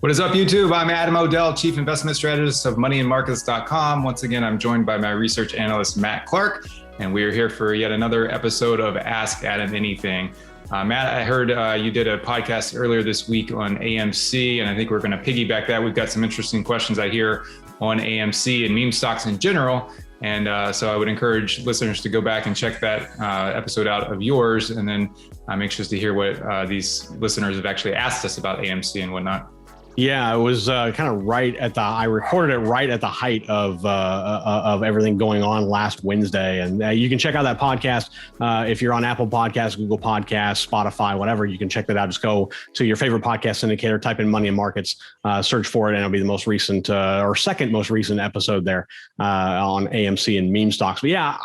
What is up, YouTube? I'm Adam O'Dell, Chief Investment Strategist of moneyandmarkets.com. Once again, I'm joined by my research analyst, Matt Clark, and we are here for yet another episode of Ask Adam Anything. Matt, I heard you did a podcast earlier this week on AMC, and I think we're going to piggyback that. We've got some interesting questions I hear on AMC and meme stocks in general. And so I would encourage listeners to go back and check that episode out of yours, and then I'm anxious to hear what these listeners have actually asked us about AMC and whatnot. Yeah, it was kind of I recorded it right at the height of everything going on last Wednesday. And you can check out that podcast if you're on Apple Podcasts, Google Podcasts, Spotify, whatever. You can check that out. Just go to your favorite podcast syndicator, type in Money and Markets, search for it, and it'll be the most recent or second most recent episode there on AMC and meme stocks. But yeah,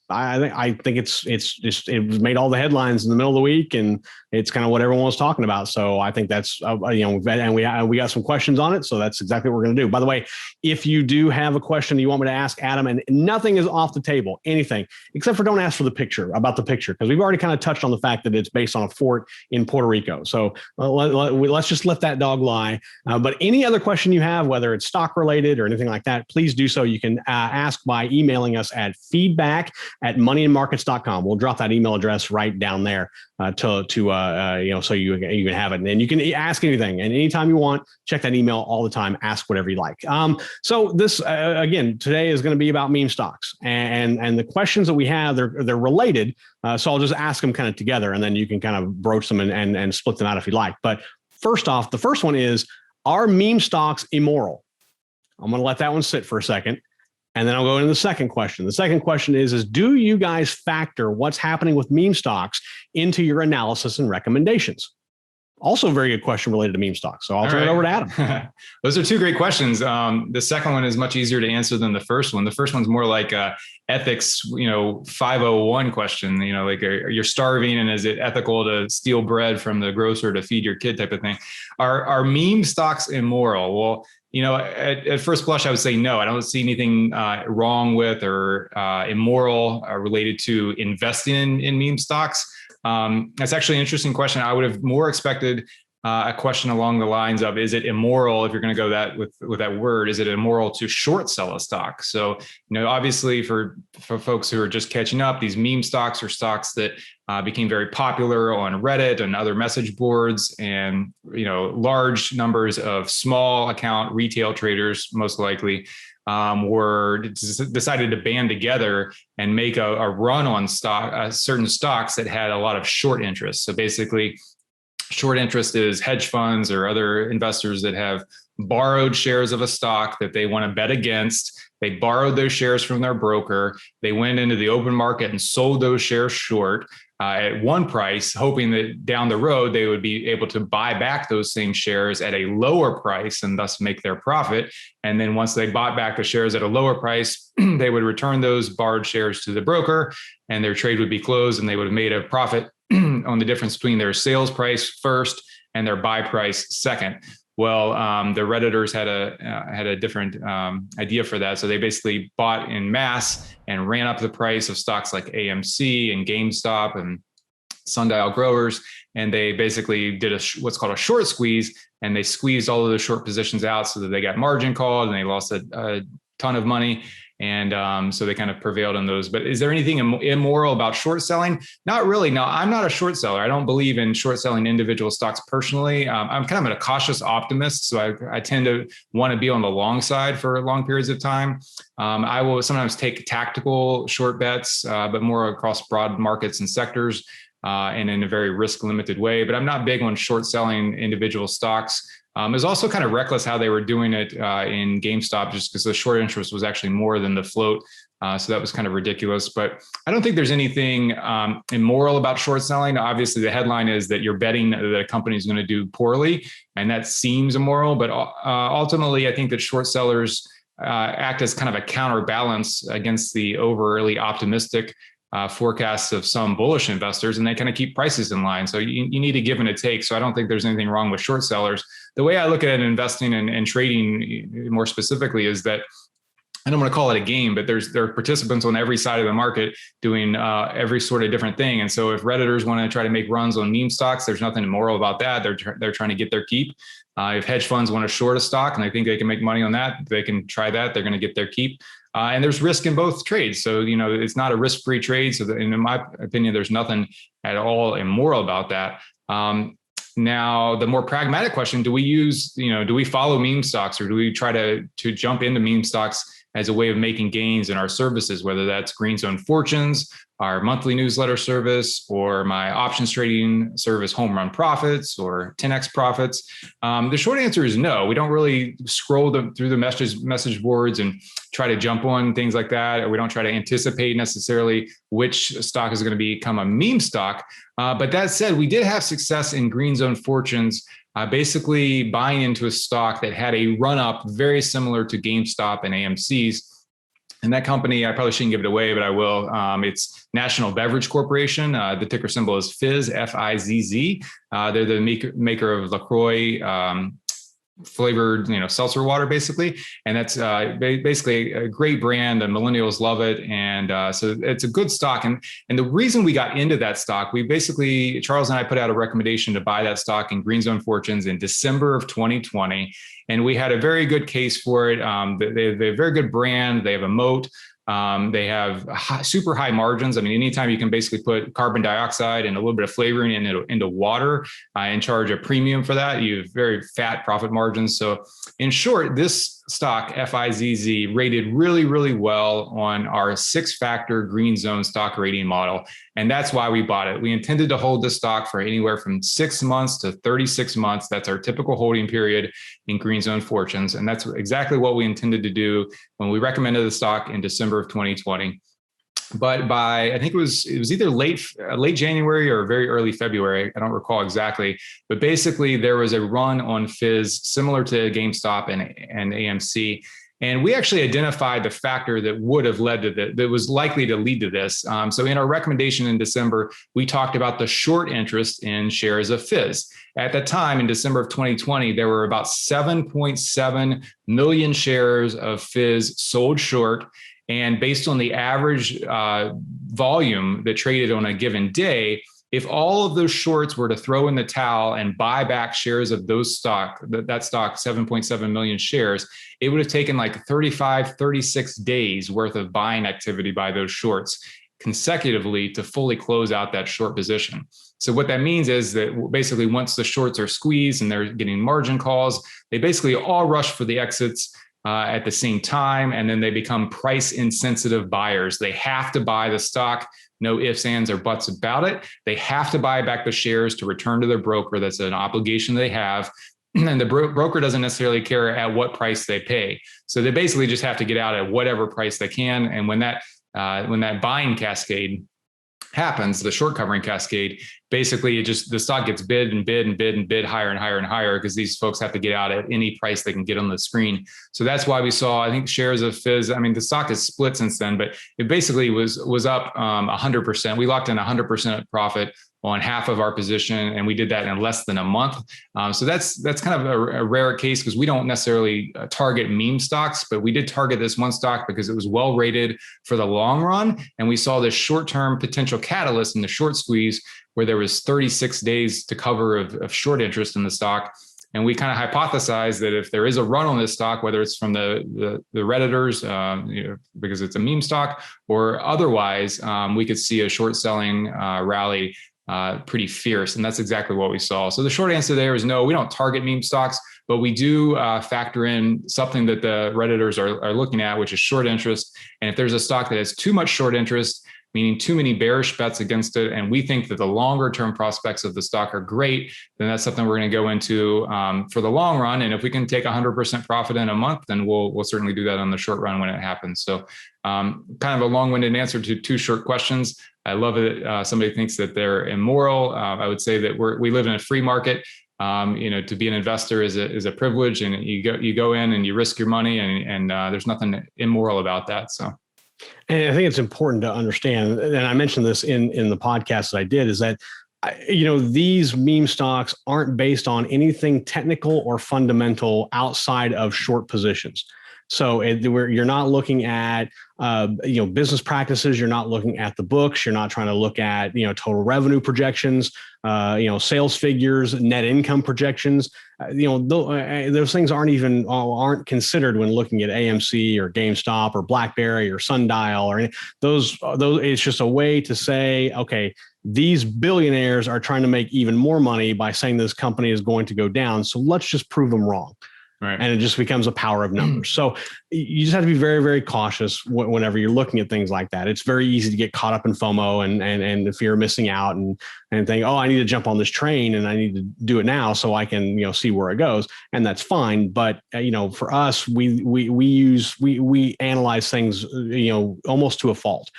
I think it was made all the headlines in the middle of the week, and it's kind of what everyone was talking about. So I think that's and we got some questions on it. So that's exactly what we're going to do. By the way, if you do have a question you want me to ask Adam, and nothing is off the table, anything except for don't ask for the picture, because we've already kind of touched on the fact that it's based on a fort in Puerto Rico. So let's just let that dog lie. But any other question you have, whether it's stock related or anything like that, please do so. You can ask by emailing us at feedback@moneyandmarkets.com. We'll drop that email address right down there so you can have it. And then you can ask anything, and anytime you want, check that email all the time, ask whatever you like. So this, again, today is going to be about meme stocks, and the questions that we have, they're related. So I'll just ask them kind of together, and then you can kind of broach them and split them out if you like. But first off, the first one is, are meme stocks immoral? I'm going to let that one sit for a second. And then I'll go into the second question. The second question is do you guys factor what's happening with meme stocks into your analysis and recommendations? Also a very good question related to meme stocks. So I'll turn it over to Adam. Those are two great questions. The second one is much easier to answer than the first one. The first one's more like a ethics, 501 question, like you're starving and is it ethical to steal bread from the grocer to feed your kid type of thing. Are meme stocks immoral? Well, at first blush, I would say no. I don't see anything wrong with or immoral related to investing in meme stocks. That's actually an interesting question. I would have more expected a question along the lines of, is it immoral, if you're going to go that with that word, is it immoral to short sell a stock? So, obviously for folks who are just catching up, these meme stocks are stocks that became very popular on Reddit and other message boards, and, large numbers of small account retail traders, most likely, were decided to band together and make a run on certain stocks that had a lot of short interest. So basically, short interest is hedge funds or other investors that have borrowed shares of a stock that they want to bet against. They borrowed those shares from their broker. They went into the open market and sold those shares short at one price, hoping that down the road they would be able to buy back those same shares at a lower price and thus make their profit. And then once they bought back the shares at a lower price, they would return those borrowed shares to the broker, and their trade would be closed, and they would have made a profit on the difference between their sales price first and their buy price second. Well, the Redditors had a different idea for that. So they basically bought in mass and ran up the price of stocks like AMC and GameStop and Sundial Growers. And they basically did what's called a short squeeze, and they squeezed all of the short positions out so that they got margin called and they lost a ton of money. And so they kind of prevailed on those. But is there anything immoral about short selling? Not really. No, I'm not a short seller. I don't believe in short selling individual stocks personally. I'm kind of a cautious optimist. So I tend to want to be on the long side for long periods of time. I will sometimes take tactical short bets, but more across broad markets and sectors and in a very risk limited way. But I'm not big on short selling individual stocks. It was also kind of reckless how they were doing it in GameStop, just because the short interest was actually more than the float. So that was kind of ridiculous. But I don't think there's anything immoral about short selling. Obviously, the headline is that you're betting that a company is going to do poorly, and that seems immoral. But ultimately, I think that short sellers act as kind of a counterbalance against the overly optimistic forecasts of some bullish investors, and they kind of keep prices in line. So you need a give and a take. So I don't think there's anything wrong with short sellers. The way I look at investing and trading more specifically is that I don't want to call it a game, but there are participants on every side of the market doing every sort of different thing. And so if Redditors want to try to make runs on meme stocks, there's nothing immoral about that. They're trying to get their keep. If hedge funds want to short a stock and I think they can make money on that, they can try that. They're going to get their keep. And there's risk in both trades. So, it's not a risk-free trade. So in my opinion, there's nothing at all immoral about that. Now, the more pragmatic question, do we follow meme stocks, or do we try to jump into meme stocks as a way of making gains in our services, whether that's Green Zone Fortunes, our monthly newsletter service, or my options trading service, Home Run Profits or 10X Profits? The short answer is no. We don't really scroll through the message boards and try to jump on things like that, or we don't try to anticipate necessarily which stock is going to become a meme stock. But that said, we did have success in Green Zone Fortunes, basically buying into a stock that had a run up very similar to GameStop and AMC's. And that company, I probably shouldn't give it away, but I will. It's National Beverage Corporation. The ticker symbol is Fizz, F-I-Z-Z. They're the maker of LaCroix flavored, seltzer water, basically. And that's basically a great brand. The millennials love it. And so it's a good stock. And the reason we got into that stock, Charles and I put out a recommendation to buy that stock in Green Zone Fortunes in December of 2020. And we had a very good case for it. They have a very good brand. They have a moat. They have super high margins. I mean, anytime you can basically put carbon dioxide and a little bit of flavoring into water and charge a premium for that, you have very fat profit margins. So in short, this stock, FIZZ, rated really, really well on our 6-factor Green Zone stock rating model. And that's why we bought it. We intended to hold this stock for anywhere from 6 months to 36 months. That's our typical holding period in Green Zone Fortunes. And that's exactly what we intended to do when we recommended the stock in December of 2020. But by, I think it was either late January or very early February, I don't recall exactly, but basically there was a run on Fizz similar to GameStop and AMC. And we actually identified the factor that would have led to that was likely to lead to this. So in our recommendation in December, we talked about the short interest in shares of Fizz. At the time, in December of 2020, there were about 7.7 million shares of Fizz sold short. And based on the average volume that traded on a given day, if all of those shorts were to throw in the towel and buy back shares of that stock, 7.7 million shares, it would have taken like 36 days worth of buying activity by those shorts consecutively to fully close out that short position. So what that means is that basically once the shorts are squeezed and they're getting margin calls, they basically all rush for the exits at the same time, and then they become price insensitive buyers. They have to buy the stock, no ifs, ands, or buts about it. They have to buy back the shares to return to their broker. That's an obligation they have. And the broker doesn't necessarily care at what price they pay. So they basically just have to get out at whatever price they can. And when that buying cascade happens, the short covering cascade, basically the stock gets bid and bid and bid and bid higher and higher and higher because these folks have to get out at any price they can get on the screen. So that's why we saw, I think, shares of Fizz. I mean, the stock has split since then, but it basically was up 100%. We locked in 100% profit on half of our position, and we did that in less than a month. So that's kind of a rare case because we don't necessarily target meme stocks, but we did target this one stock because it was well rated for the long run, and we saw this short-term potential catalyst in the short squeeze where there was 36 days to cover of short interest in the stock. And we kind of hypothesized that if there is a run on this stock, whether it's from the Redditors, because it's a meme stock, or otherwise, we could see a short selling rally pretty fierce. And that's exactly what we saw. So the short answer there is no, we don't target meme stocks, but we do factor in something that the Redditors are looking at, which is short interest. And if there's a stock that has too much short interest, meaning too many bearish bets against it, and we think that the longer term prospects of the stock are great, then that's something we're going to go into for the long run. And if we can take 100% profit in a month, then we'll certainly do that on the short run when it happens. So kind of a long-winded answer to two short questions. I love it. Somebody thinks that they're immoral. I would say that we live in a free market. To be an investor is a privilege, and you go in and you risk your money, and there's nothing immoral about that. So. And I think it's important to understand, and I mentioned this in the podcast that I did, is that, these meme stocks aren't based on anything technical or fundamental outside of short positions. So you're not looking at business practices. You're not looking at the books. You're not trying to look at total revenue projections, sales figures, net income projections. Those things aren't considered when looking at AMC or GameStop or BlackBerry or Sundial or those. It's just a way to say, okay, these billionaires are trying to make even more money by saying this company is going to go down. So let's just prove them wrong. Right. And it just becomes a power of numbers. So you just have to be very, very cautious whenever you're looking at things like that. It's very easy to get caught up in FOMO and the fear of missing out and think, oh, I need to jump on this train and I need to do it now so I can, see where it goes. And that's fine. But, for us, we analyze things, almost to a fault.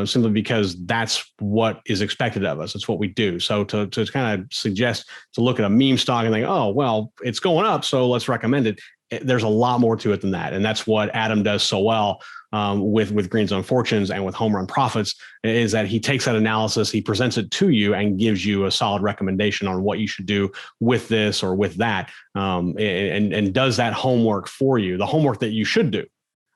Simply because that's what is expected of us. It's what we do. So to kind of suggest to look at a meme stock and think, oh, well, it's going up, so let's recommend it. There's a lot more to it than that. And that's what Adam does so well with Green Zone Fortunes and with Home Run Profits, is that he takes that analysis, he presents it to you and gives you a solid recommendation on what you should do with this or with that, and does that homework for you, the homework that you should do.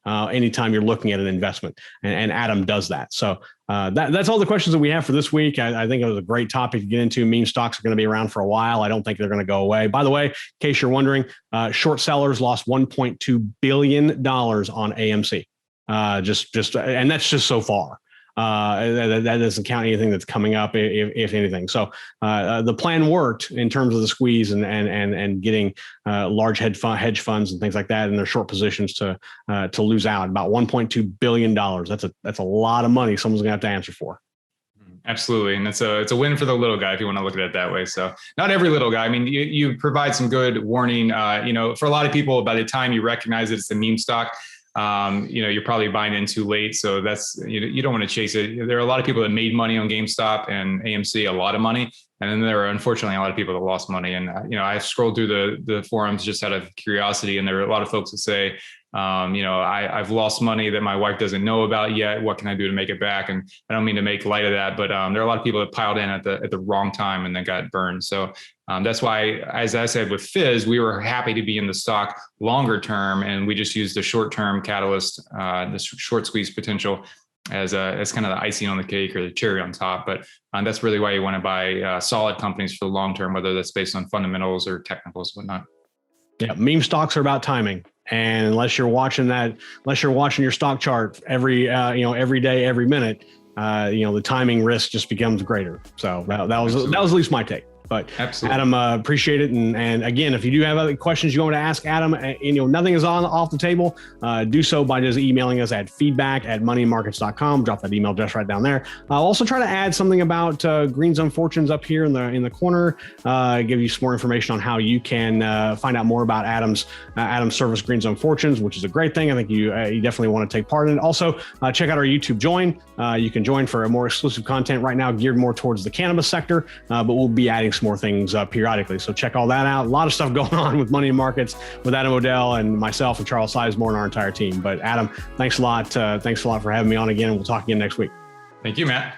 Anytime you're looking at an investment, and Adam does that. So that's all the questions that we have for this week. I think it was a great topic to get into. Meme stocks are going to be around for a while. I don't think they're going to go away. By the way, in case you're wondering, short sellers lost $1.2 billion on AMC. And that's just so far. That doesn't count anything that's coming up, if anything. So the plan worked in terms of the squeeze and getting large hedge funds and things like that in their short positions to lose out about $1.2 billion. That's a lot of money someone's gonna have to answer for. Absolutely. And it's a win for the little guy, if you want to look at it that way. So not every little guy. I mean, you provide some good warning, for a lot of people, by the time you recognize it's a meme stock, you're probably buying in too late. So that's, you don't want to chase it. There are a lot of people that made money on GameStop and AMC, a lot of money. And then there are unfortunately a lot of people that lost money. And, I've scrolled through the forums just out of curiosity. And there are a lot of folks that say, I've lost money that my wife doesn't know about yet. What can I do to make it back? And I don't mean to make light of that, but there are a lot of people that piled in at the wrong time and then got burned. So that's why, as I said with Fizz, we were happy to be in the stock longer term, and we just used the short term catalyst, the short squeeze potential as kind of the icing on the cake or the cherry on top. But that's really why you want to buy solid companies for the long term, whether that's based on fundamentals or technicals, whatnot. Yeah, meme stocks are about timing. And unless you're watching your stock chart every day, every minute, the timing risk just becomes greater. So that was at least my take. But absolutely. Adam, appreciate it. And again, if you do have other questions you want to ask Adam, nothing is off the table. Do so by just emailing us at feedback@moneymarkets.com. Drop that email address right down there. I'll also try to add something about Green Zone Fortunes up here in the corner. Give you some more information on how you can find out more about Adam's service, Green Zone Fortunes, which is a great thing. I think you definitely want to take part in it. Also, check out our YouTube join. You can join for a more exclusive content right now geared more towards the cannabis sector, but we'll be adding more things periodically. So check all that out. A lot of stuff going on with Money in Markets with Adam Odell and myself and Charles Sizemore and our entire team. But Adam, thanks a lot. Thanks a lot for having me on again. We'll talk again next week. Thank you, Matt.